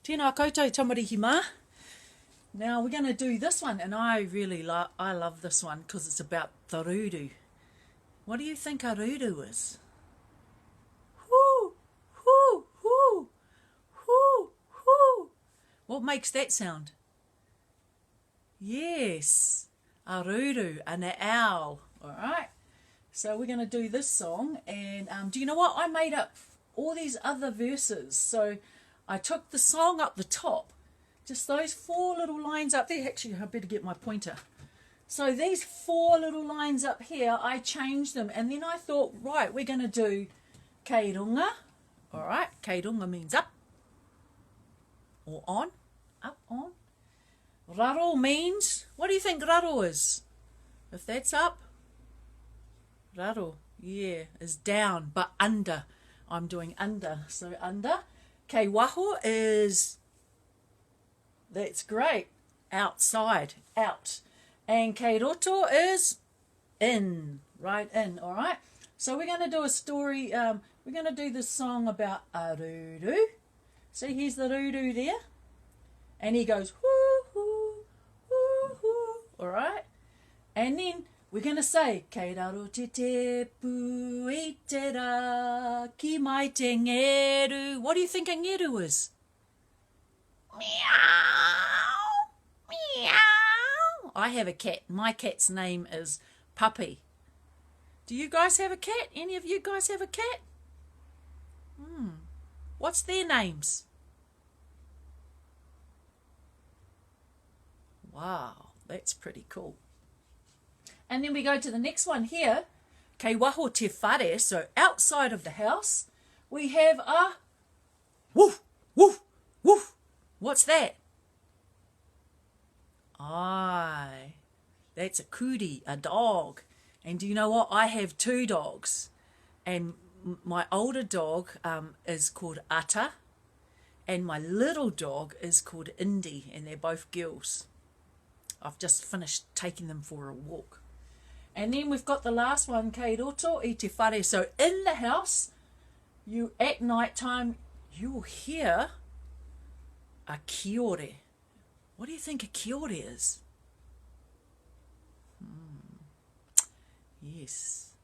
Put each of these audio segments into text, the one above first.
Tēnā koutou tamariki mā. Now we're going to do this one, and I love this one because it's about the ruru. What do you think a ruru is? Hoo, hoo, hoo, hoo, hoo. What makes that sound? Yes, a ruru, an owl. All right. So we're going to do this song, and do you know what? I made up all these other verses. So I took the song up the top, just those 4 little lines up there. Actually, I better get my pointer. So these 4 little lines up here, I changed them, and then I thought, right, we're going to do Kei Runga. All right, Kei Runga means up or on, up, on. Raro means, what do you think raro is? If that's up, raro, yeah, is down, but under. I'm doing under, so under. Kei waho is, that's great, outside, out. And kei roto is in, right in, all right? So we're going to do a story, we're going to do this song about a ruru. See, here's the ruru there. And he goes, whoo, whoo, whoo, whoo, all right? And then we're going to say, kei raro te tepu i te rā, ki mai te ngeru. What do you think a ngeru is? Meow, meow. I have a cat. My cat's name is Puppy. Do you guys have a cat? Any of you guys have a cat? What's their names? Wow, that's pretty cool. And then we go to the next one here. Kei waho te whare, so outside of the house, we have a woof, woof, woof. What's that? Aye, that's a kuri, a dog. And do you know what? I have 2 dogs. And my older dog is called Ata, and my little dog is called Indy, and they're both girls. I've just finished taking them for a walk. And then we've got the last one, kei roto i te whare. So in the house, you at night time, you'll hear a kiore. What do you think a kiore is? Yes,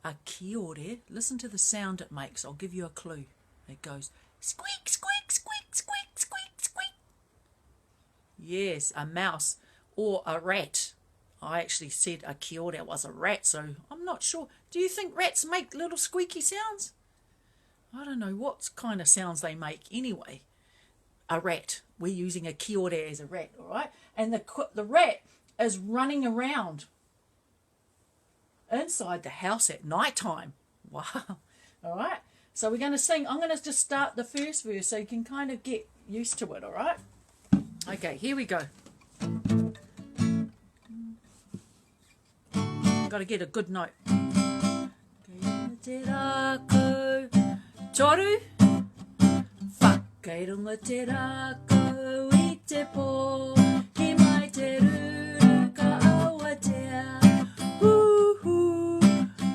a kiore. Listen to the sound it makes. I'll give you a clue. It goes squeak, squeak, squeak, squeak, squeak, squeak. Yes, a mouse or a rat. I actually said a kiore was a rat, so I'm not sure. Do you think rats make little squeaky sounds? I don't know what kind of sounds they make anyway. A rat. We're using a kiore as a rat, all right? And the rat is running around inside the house at night time. Wow. All right? So we're going to sing. I'm going to just start the first verse so you can kind of get used to it, all right? Okay, here we go. Got to get a good note. Te Rakau, toru, whakairunga te Rakau i te pō, ki mai te ruru ka awatea, hoo-hoo,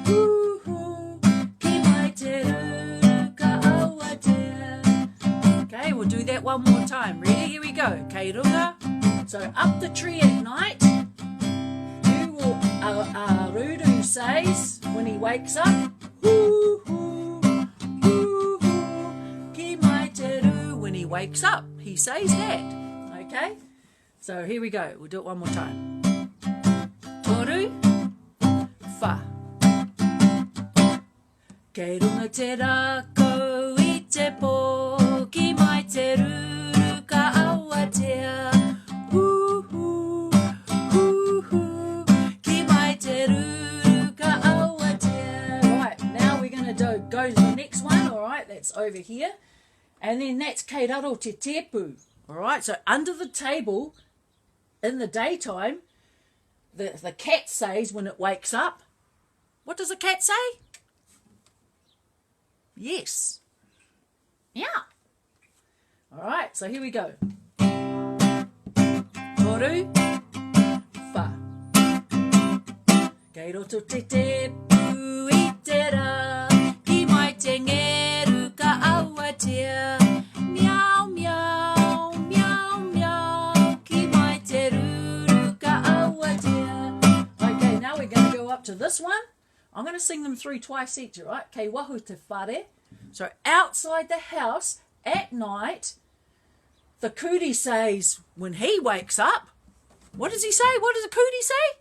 hoo-hoo, ki mai te ruru ka awatea. Okay, we'll do that one more time. Ready? Here we go. Kei runga. So up the tree at night, Ruru says when he wakes up, hoo hoo, hoo hoo, ki mai te ru. When he wakes up, he says that. Okay? So here we go. We'll do it one more time. Toru, wha. Kei runga te Rakau i te pō, ki mai te ruru ka awatea. Hoo hoo, hoo hoo, ki mai te ruru ka awatea. Right, now we're going to go to the next one, all right, that's over here. And then that's kei raro te tepu, all right, so under the table in the daytime, the cat says when it wakes up, what does a cat say? Yes. Yeah. All right, so here we go. Toru, wha. Kei roto te tepu i te rā, ki mai te ngeru ka awatea. Meow, meow. going to sing them through twice each, all right? Kei wahu te whare. So outside the house at night, the cootie says, when he wakes up, what does he say? What does the cootie say?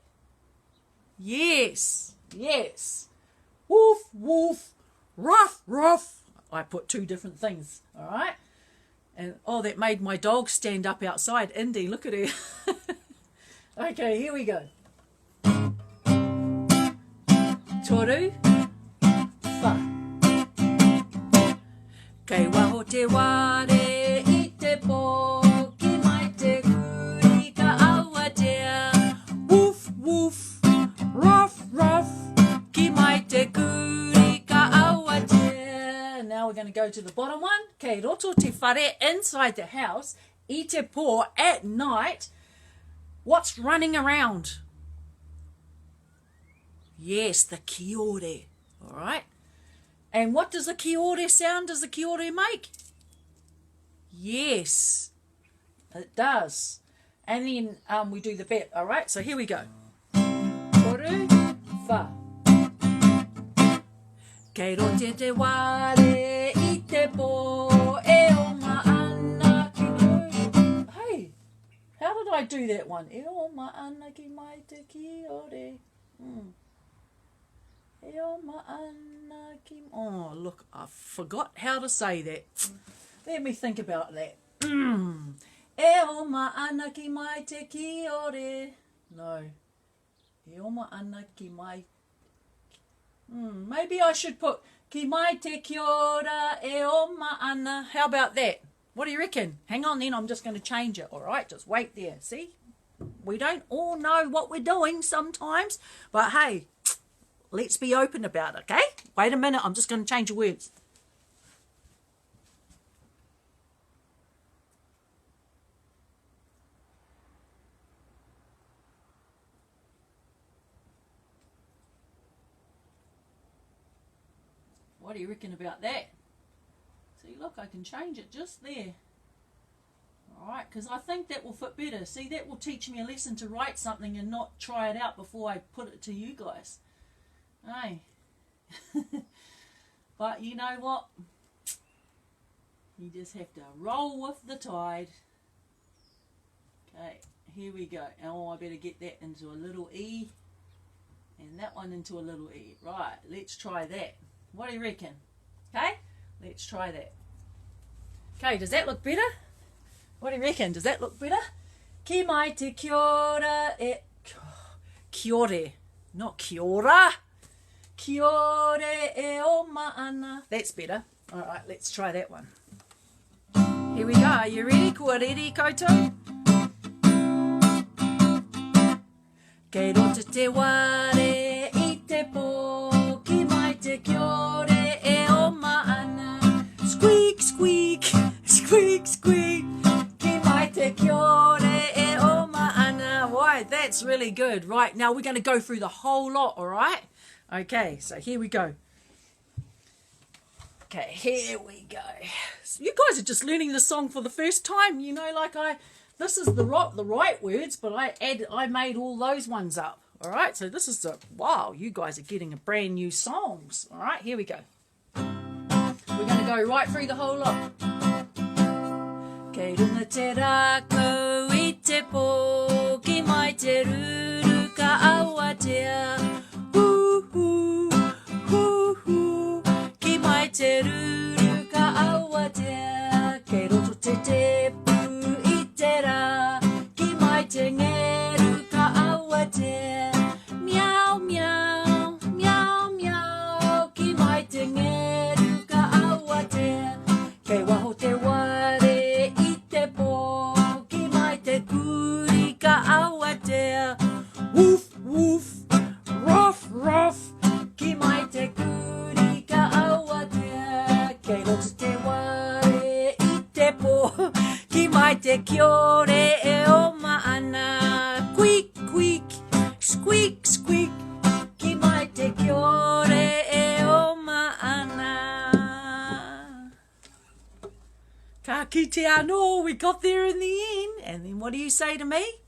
Yes, yes. Woof, woof, ruff, ruff. I put two different things, all right? And, oh, that made my dog stand up outside. Indy, look at her. Okay, here we go. Toru, wha. Kei waho te ware I te pō, ki mai te kuri ka awatea. Woof, woof, ruff, ruff, ki mai te kuri ka awatea. Now we're going to go to the bottom one. Kei roto te whare inside the house, I te pō at night. What's running around? Yes, the kiore. All right. And what does the kiore sound? Does the kiore make? Yes, it does. And then we do the bet. All right. So here we go. Toru, wha. Kei rote te ware I te pō e o ngā ana ki nui. Hey, how did I do that one? E o ngā ana ki mai te kiore. E o ngā ana ki... Oh, look, I forgot how to say that. Let me think about that. E o ngā ana ki mai te kiore. No. E o ngā ana ki mai... Maybe I should put ki mai te kiora e o ngā ana. How about that? What do you reckon? Hang on then, I'm just going to change it, all right? Just wait there, see? We don't all know what we're doing sometimes, but hey, let's be open about it, okay? Wait a minute, I'm just going to change the words. What do you reckon about that? See, look, I can change it just there. Alright, because I think that will fit better. See, that will teach me a lesson to write something and not try it out before I put it to you guys. Hey. But you know what? You just have to roll with the tide. Okay, here we go. Oh, I better get that into a little E. And that one into a little E. Right, let's try that. What do you reckon? Okay, let's try that. Okay, does that look better? What do you reckon? Does that look better? Ki mai te kiora e... Kiore, not kiora. Kiore e o maana. That's better. All right, let's try that one. Here we go. Are you ready? Kua riri koutou. Kei roto te ware I te pō, ki mai te kiore e o maana. Squeak, squeak, squeak, squeak, ki mai te kiore e o maana. Right, that's really good. Right, now we're going to go through the whole lot, all right? Okay, so here we go. Okay, here we go. So you guys are just learning the song for the first time. You know, like this is the right words, but I made all those ones up. All right, so this is wow, you guys are getting a brand new songs. All right, here we go. We're going to go right through the whole lot. Kei runga te Rakau I te pō, ki mai te ruru ka awatea. Hoo hoo, hoo hoo, ki mai te ruru ka awatea. Kei roto te tepu I te rā, ki mai te ngeru ka awatea. Meow, meow, meow, meow, ki mai te ngeru ka awatea. Kei waho te ware I te pō, ki mai te kuri ka awatea. Woof, woof, ruff, ruff, ki mai te kuri ka awatea. Kei roto te ware I te pō, ki mai te kiore e o maana. Quick, quick, squeak, squeak, ki mai te kiore e o maana. Ka kite anō, we got there in the end. And then what do you say to me?